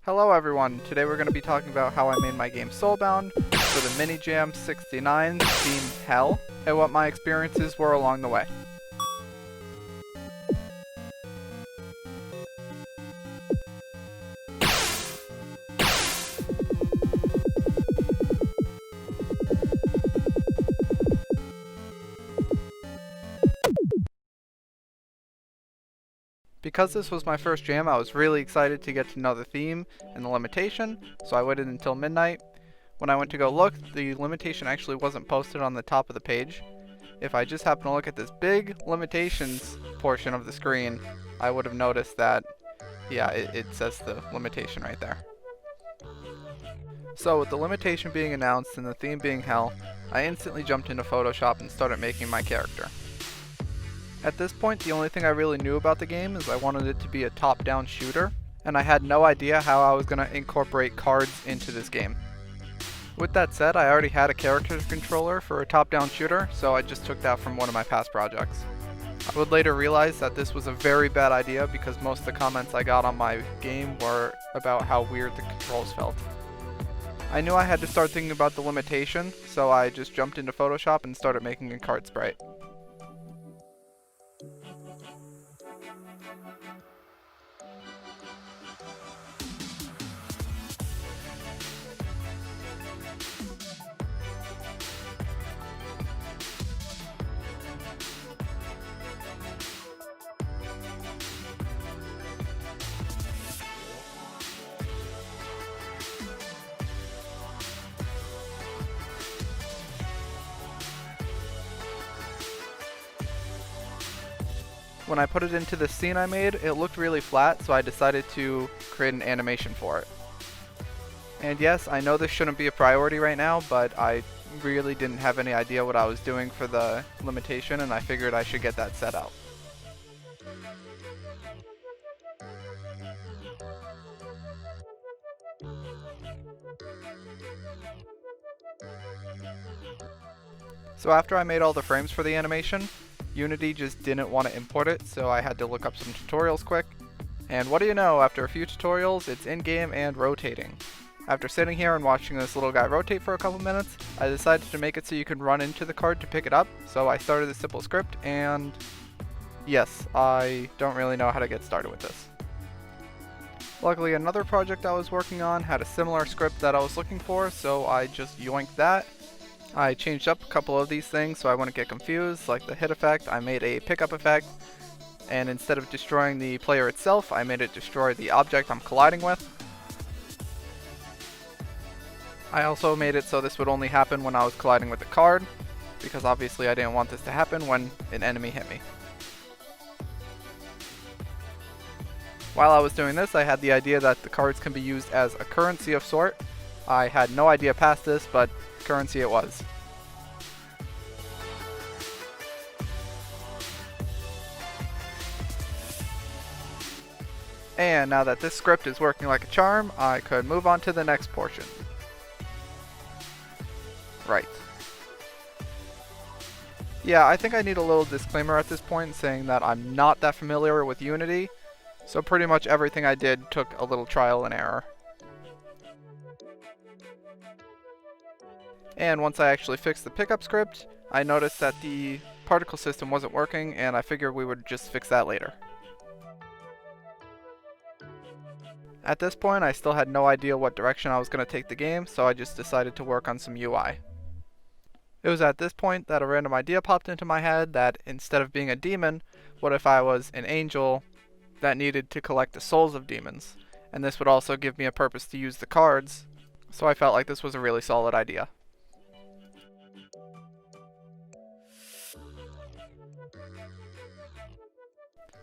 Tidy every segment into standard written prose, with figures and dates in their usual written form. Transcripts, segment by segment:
Hello everyone, today we're going to be talking about how I made my game SoulBound for the Mini Jam 69 theme Hell, and what my experiences were along the way. Because this was my first jam, I was really excited to get to know the theme and the limitation, so I waited until midnight. When I went to go look, the limitation actually wasn't posted on the top of the page. If I just happened to look at this big limitations portion of the screen, I would have noticed that, yeah, it says the limitation right there. So with the limitation being announced and the theme being Hell, I instantly jumped into Photoshop and started making my character. At this point, the only thing I really knew about the game is I wanted it to be a top-down shooter, and I had no idea how I was going to incorporate cards into this game. With that said, I already had a character controller for a top-down shooter, so I just took that from one of my past projects. I would later realize that this was a very bad idea because most of the comments I got on my game were about how weird the controls felt. I knew I had to start thinking about the limitation, so I just jumped into Photoshop and started making a card sprite. When I put it into the scene I made, it looked really flat, so I decided to create an animation for it. And yes, I know this shouldn't be a priority right now, but I really didn't have any idea what I was doing for the limitation, and I figured I should get that set out. So after I made all the frames for the animation, Unity just didn't want to import it, so I had to look up some tutorials quick. And what do you know, after a few tutorials, it's in-game and rotating. After sitting here and watching this little guy rotate for a couple minutes, I decided to make it so you can run into the card to pick it up, so I started a simple script, and yes, I don't really know how to get started with this. Luckily, another project I was working on had a similar script that I was looking for, so I just yoinked that. I changed up a couple of these things so I wouldn't get confused, like the hit effect. I made a pickup effect, and instead of destroying the player itself, I made it destroy the object I'm colliding with. I also made it so this would only happen when I was colliding with the card, because obviously I didn't want this to happen when an enemy hit me. While I was doing this, I had the idea that the cards can be used as a currency of sort. I had no idea past this, but currency it was. And now that this script is working like a charm, I could move on to the next portion. Right. Yeah, I think I need a little disclaimer at this point saying that I'm not that familiar with Unity, so pretty much everything I did took a little trial and error. And once I actually fixed the pickup script, I noticed that the particle system wasn't working, and I figured we would just fix that later. At this point, I still had no idea what direction I was going to take the game, so I just decided to work on some UI. It was at this point that a random idea popped into my head that instead of being a demon, what if I was an angel that needed to collect the souls of demons? And this would also give me a purpose to use the cards, so I felt like this was a really solid idea.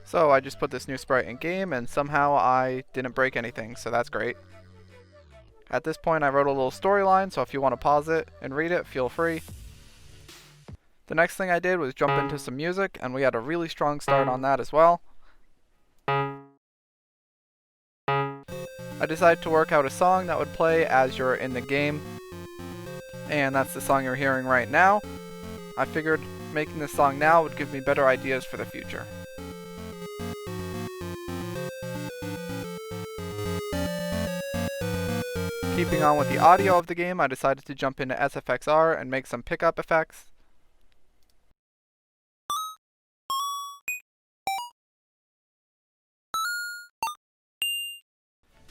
So I just put this new sprite in game, and somehow I didn't break anything, so that's great. At this point I wrote a little storyline, so if you want to pause it and read it, feel free. The next thing I did was jump into some music, and we had a really strong start on that as well. I decided to work out a song that would play as you're in the game, and that's the song you're hearing right now. I figured making this song now would give me better ideas for the future. Keeping on with the audio of the game, I decided to jump into SFXR and make some pickup effects.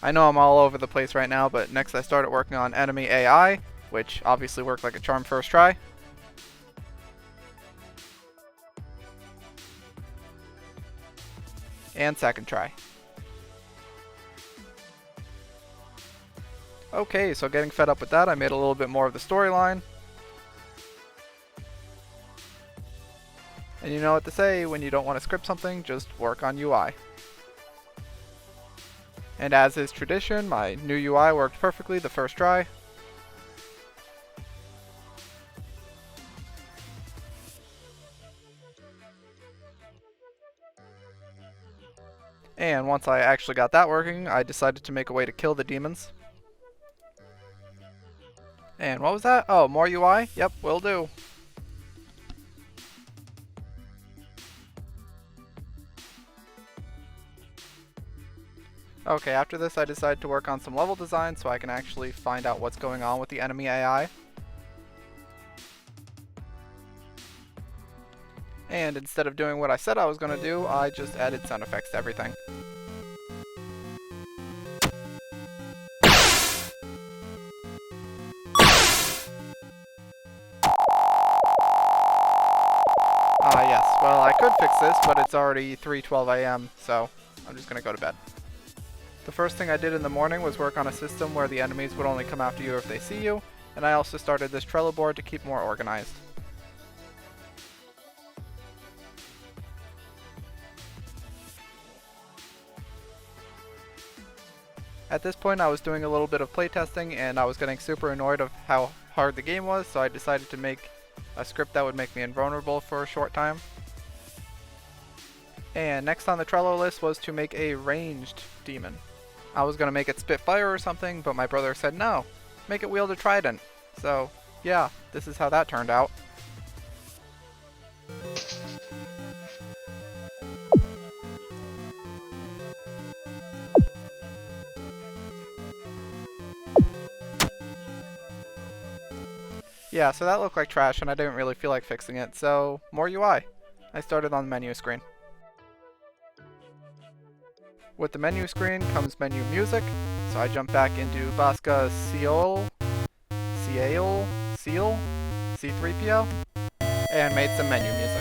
I know I'm all over the place right now, but next I started working on enemy AI, which obviously worked like a charm first try. And second try. Okay, so getting fed up with that, I made a little bit more of the storyline. And you know what to say, when you don't want to script something, just work on UI. And as is tradition, my new UI worked perfectly the first try. And once I actually got that working, I decided to make a way to kill the demons. And what was that? Oh, more UI? Yep, will do. Okay, after this I decided to work on some level design so I can actually find out what's going on with the enemy AI. And instead of doing what I said I was going to do, I just added sound effects to everything. Yes. Well, I could fix this, but it's already 3:12 a.m., so I'm just going to go to bed. The first thing I did in the morning was work on a system where the enemies would only come after you if they see you, and I also started this Trello board to keep more organized. At this point I was doing a little bit of playtesting and I was getting super annoyed of how hard the game was, so I decided to make a script that would make me invulnerable for a short time. And next on the Trello list was to make a ranged demon. I was going to make it spit fire or something, but my brother said no, make it wield a trident. So yeah, this is how that turned out. Yeah, so that looked like trash and I didn't really feel like fixing it, so more UI. I started on the menu screen. With the menu screen comes menu music, so I jumped back into Basca Seal, C3PO, and made some menu music.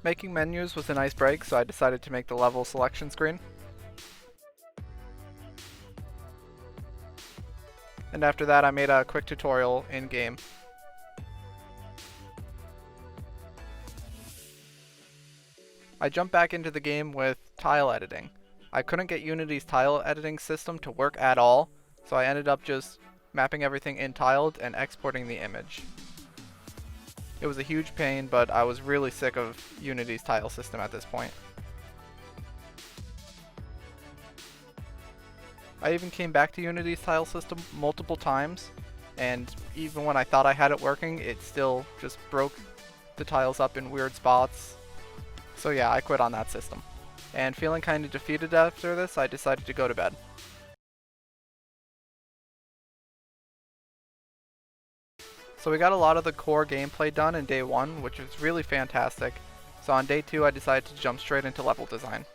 Making menus was a nice break, so I decided to make the level selection screen. And after that I made a quick tutorial in-game. I jumped back into the game with tile editing. I couldn't get Unity's tile editing system to work at all, so I ended up just mapping everything in tiled and exporting the image. It was a huge pain, but I was really sick of Unity's tile system at this point. I even came back to Unity's tile system multiple times, and even when I thought I had it working, it still just broke the tiles up in weird spots. So yeah, I quit on that system. And feeling kinda defeated after this, I decided to go to bed. So we got a lot of the core gameplay done in day 1, which was really fantastic. So on day 2 I decided to jump straight into level design.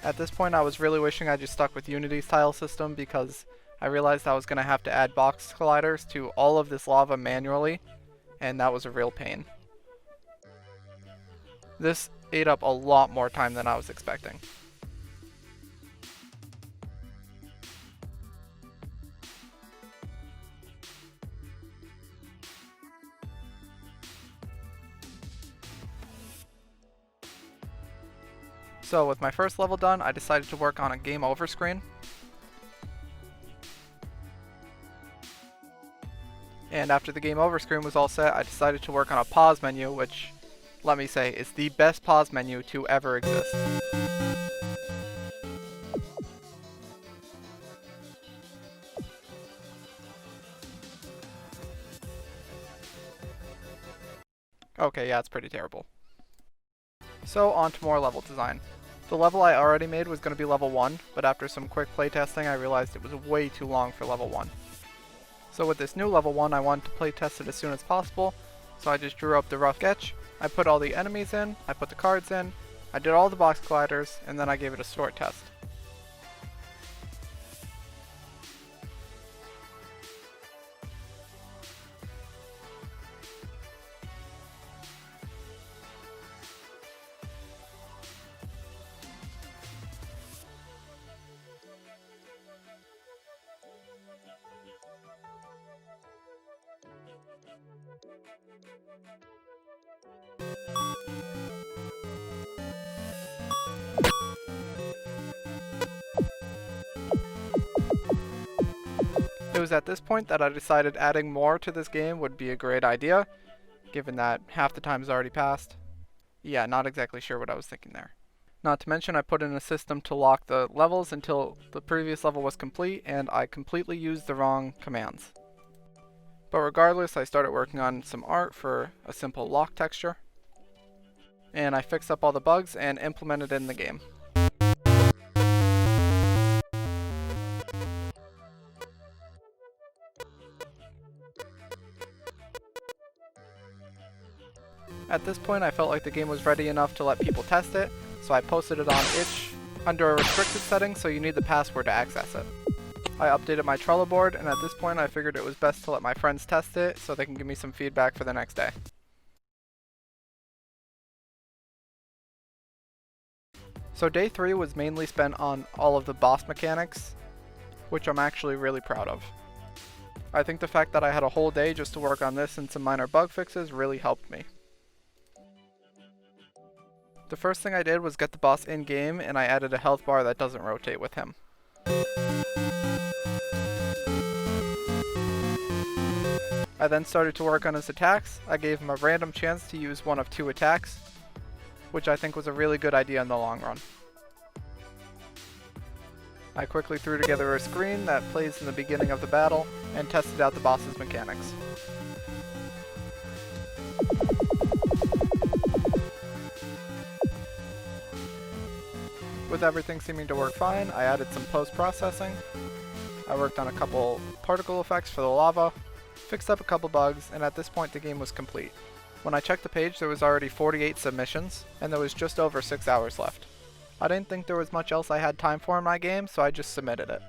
At this point I was really wishing I just stuck with Unity's tile system because I realized I was going to have to add box colliders to all of this lava manually, and that was a real pain. This ate up a lot more time than I was expecting. So with my first level done, I decided to work on a game over screen. And after the game over screen was all set, I decided to work on a pause menu, which, let me say, is the best pause menu to ever exist. Okay, yeah, it's pretty terrible. So on to more level design. The level I already made was going to be level 1, but after some quick playtesting I realized it was way too long for level 1. So with this new level 1 I wanted to playtest it as soon as possible, so I just drew up the rough sketch, I put all the enemies in, I put the cards in, I did all the box colliders, and then I gave it a snort test. It was at this point that I decided adding more to this game would be a great idea, given that half the time's already passed. Yeah, not exactly sure what I was thinking there. Not to mention I put in a system to lock the levels until the previous level was complete, and I completely used the wrong commands. But regardless, I started working on some art for a simple lock texture, and I fixed up all the bugs and implemented it in the game. At this point I felt like the game was ready enough to let people test it, so I posted it on itch under a restricted setting, so you need the password to access it. I updated my Trello board, and at this point I figured it was best to let my friends test it so they can give me some feedback for the next day. So day 3 was mainly spent on all of the boss mechanics, which I'm actually really proud of. I think the fact that I had a whole day just to work on this and some minor bug fixes really helped me. The first thing I did was get the boss in-game, and I added a health bar that doesn't rotate with him. I then started to work on his attacks. I gave him a random chance to use one of 2 attacks, which I think was a really good idea in the long run. I quickly threw together a screen that plays in the beginning of the battle, and tested out the boss's mechanics. With everything seeming to work fine, I added some post-processing. I worked on a couple particle effects for the lava, fixed up a couple bugs, and at this point the game was complete. When I checked the page there was already 48 submissions, and there was just over 6 hours left. I didn't think there was much else I had time for in my game, so I just submitted it.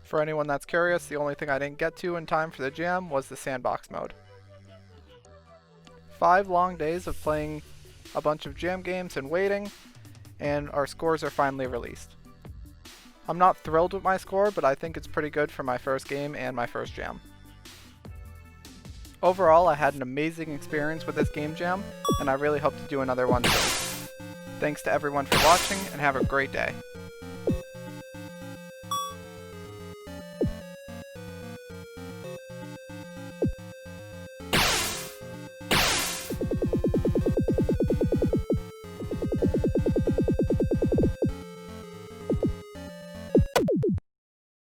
For anyone that's curious, the only thing I didn't get to in time for the jam was the sandbox mode. 5 long days of playing a bunch of jam games and waiting, and our scores are finally released. I'm not thrilled with my score, but I think it's pretty good for my first game and my first jam. Overall, I had an amazing experience with this game jam, and I really hope to do another one soon. Thanks to everyone for watching, and have a great day.